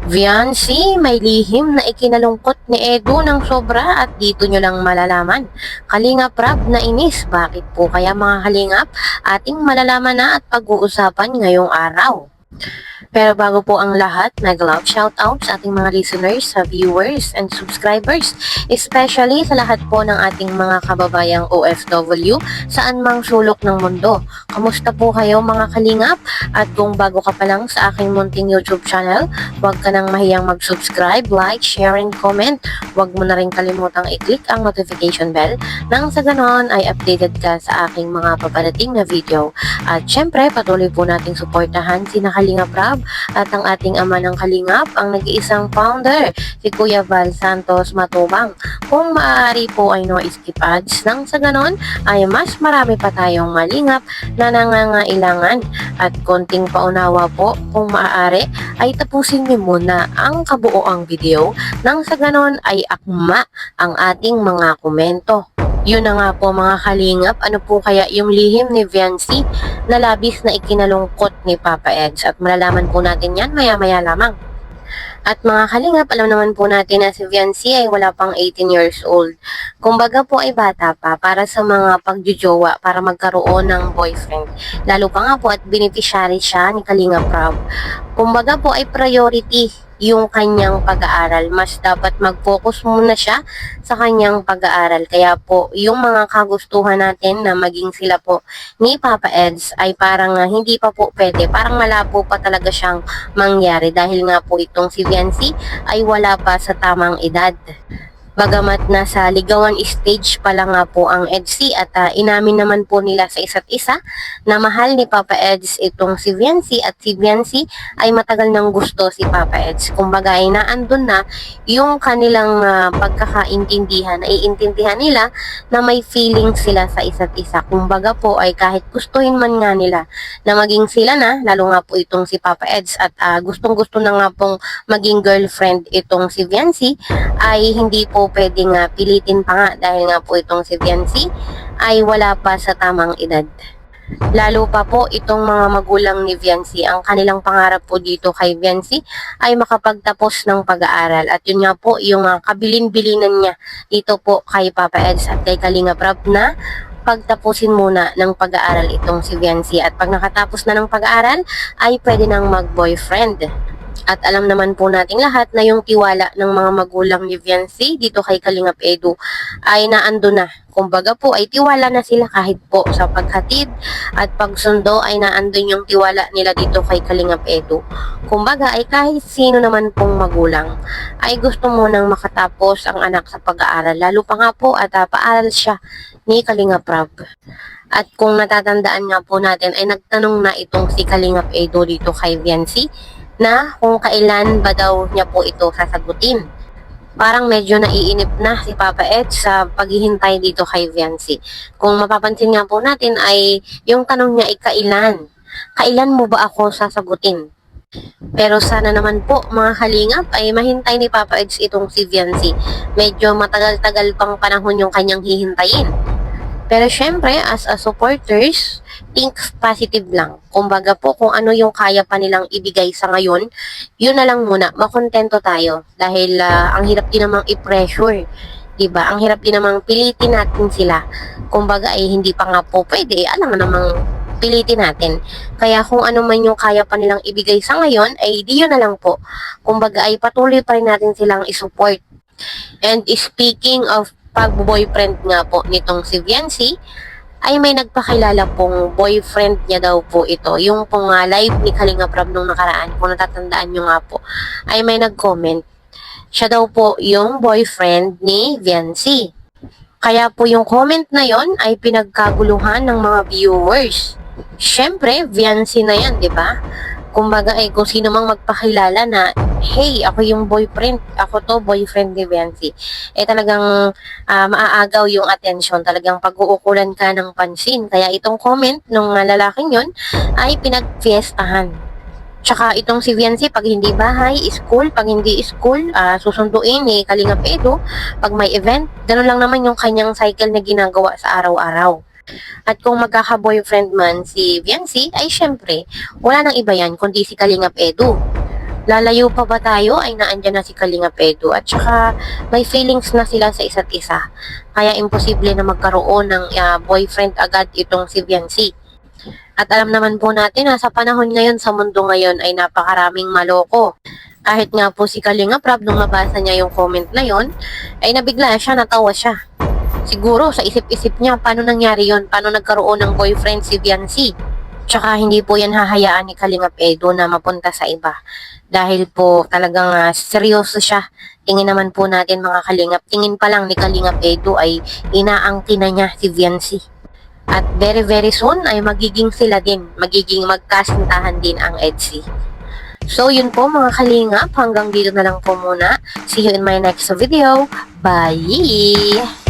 Viancy, may lihim na ikinalungkot ni Edu ng sobra at dito nyo lang malalaman. Kalingap Rab na inis, bakit po kaya mga kalingap? Ating malalaman na at pag-uusapan ngayong araw. Pero bago po ang lahat, nag-love shoutout sa ating mga listeners, sa viewers and subscribers, especially sa lahat po ng ating mga kababayang OFW saan mang sulok ng mundo. Kamusta po kayo mga kalingap? At kung bago ka pa lang sa aking munting YouTube channel, huwag ka nang mahiyang mag-subscribe, like, share, and comment. Huwag mo na rin kalimutang i-click ang notification bell nang sa ganon ay updated ka sa aking mga paparating na video. At syempre, patuloy po nating suportahan si Kalingap Rab at ang ating ama ng Kalingap, ang nag-iisang founder, si Kuya Val Santos Matubang. Kung maaari po ay no skip ads nang sa ganon ay mas marami pa tayong malingap na nangangailangan. At konting paunawa po, kung maaari ay tapusin niyo muna ang kabuoang video nang sa ganon ay akma ang ating mga komento. Yun na nga po mga kalingap, ano po kaya yung lihim ni Viancy na labis na ikinalungkot ni Papa Eds, at malalaman po natin yan maya-maya lamang. At mga kalingap, alam naman po natin na si Viancy ay wala pang 18 years old. Kumbaga po ay bata pa para sa mga pagjujowa, para magkaroon ng boyfriend. Lalo pa nga po at beneficiary siya ni Kalingap Rab. Kumbaga po ay priority yung kanyang pag-aaral. Mas dapat mag-focus muna siya sa kanyang pag-aaral. Kaya po, yung mga kagustuhan natin na maging sila po ni Papa Eds ay parang hindi pa po pwede. Parang malabo pa talaga siyang mangyari dahil nga po itong si Viancy ay wala pa sa tamang edad. Bagamat nasa ligawan stage pa lang nga po ang EDSI at inamin naman po nila sa isa't isa na mahal ni Papa Eds itong si Viancy at si Viancy ay matagal nang gusto si Papa Eds. Kumbaga ay naandun na yung kanilang pagkakaintindihan, ay intindihan nila na may feeling sila sa isa't isa. Kumbaga po ay kahit gustuhin man nga nila na maging sila na, lalo nga po itong si Papa Eds at gustong gusto na nga pong maging girlfriend itong si Viancy, ay hindi po pwedeng pilitin pa nga dahil nga po itong si Viancy ay wala pa sa tamang edad. Lalo pa po itong mga magulang ni Viancy, ang kanilang pangarap po dito kay Viancy ay makapagtapos ng pag-aaral. At yun nga po yung kabilin-bilinan niya dito po kay Papa Eds at kay Kalingap Rab na pagtapusin muna ng pag-aaral itong si Viancy. At pag nakatapos na ng pag-aaral ay pwede nang mag-boyfriend. At alam naman po nating lahat na yung tiwala ng mga magulang ni Viancy dito kay Kalingap Edu ay naando na. Kumbaga po ay tiwala na sila kahit po sa paghatid at pagsundo ay naandun yung tiwala nila dito kay Kalingap Edu. Kumbaga ay kahit sino naman pong magulang ay gusto mo nang makatapos ang anak sa pag-aaral. Lalo pa nga po at paaral siya ni Kalingap Rab. At kung natatandaan nga po natin ay nagtanong na itong si Kalingap Edu dito kay Viancy na kung kailan ba daw niya po ito sasagutin. Parang medyo naiinip na si Papa Ed sa paghihintay dito kay Viancy. Kung mapapansin nga po natin ay yung tanong niya ay kailan. Kailan mo ba ako sasagutin? Pero sana naman po mga kalingap ay mahintay ni Papa Ed itong si Viancy. Medyo matagal-tagal pang panahon yung kanyang hihintayin. Pero syempre, as a supporters, think positive lang. Kumbaga po, kung ano yung kaya pa nilang ibigay sa ngayon, yun na lang muna, makontento tayo. Dahil ang hirap din namang i-pressure, diba? Ang hirap din namang pilitin natin sila. Kumbaga ay hindi pa nga po pwede, alam mo namang pilitin natin. Kaya kung ano man yung kaya pa nilang ibigay sa ngayon, ay di yun na lang po. Kumbaga ay patuloy pa rin natin silang isupport. And speaking of pag-boyfriend nga po nitong si Viancy, ay may nagpakilala pong boyfriend niya daw po ito. Yung pong live ni Kalingap Rab nung nakaraan, kung natatandaan nyo nga po, ay may nag-comment. Siya daw po yung boyfriend ni Viancy. Kaya po yung comment na yon ay pinagkaguluhan ng mga viewers. Syempre, Viancy na yan, di ba? Kumbaga ay kung sino mang magpakilala na, hey, ako yung boyfriend, ako to boyfriend ni Viancy, eh talagang maaagaw yung attention, talagang pag-uukulan ka ng pansin. Kaya itong comment nung lalaking yun ay pinagfiestahan. Tsaka itong si Viancy, pag hindi bahay, school, pag hindi school, susunduin ni Kalingap Edu, pag may event, ganun lang naman yung kanyang cycle na ginagawa sa araw-araw. At kung magkaka-boyfriend man si Viancy, ay syempre, wala nang iba yan kundi si Kalingap Edu. Lalayo pa ba tayo ay naandyan na si Kalingap Edu at saka may feelings na sila sa isa't isa. Kaya imposible na magkaroon ng boyfriend agad itong si Viancy. At alam naman po natin na sa panahon ngayon, sa mundo ngayon ay napakaraming maloko. Kahit nga po si Kalingap Rab, nung mabasa niya yung comment na yon, ay nabigla siya, natawa siya. Siguro sa isip-isip niya, paano nangyari yon? Paano nagkaroon ng boyfriend si Viancy? Tsaka hindi po yan hahayaan ni Kalingap Edu na mapunta sa iba. Dahil po talagang seryoso siya. Tingin naman po natin mga Kalingap, tingin pa lang ni Kalingap Edu ay inaangkin na niya si Viancy. At very very soon ay magiging sila din, magiging magkasintahan din ang EDSI. So yun po mga Kalingap, hanggang dito na lang po muna. See you in my next video. Bye!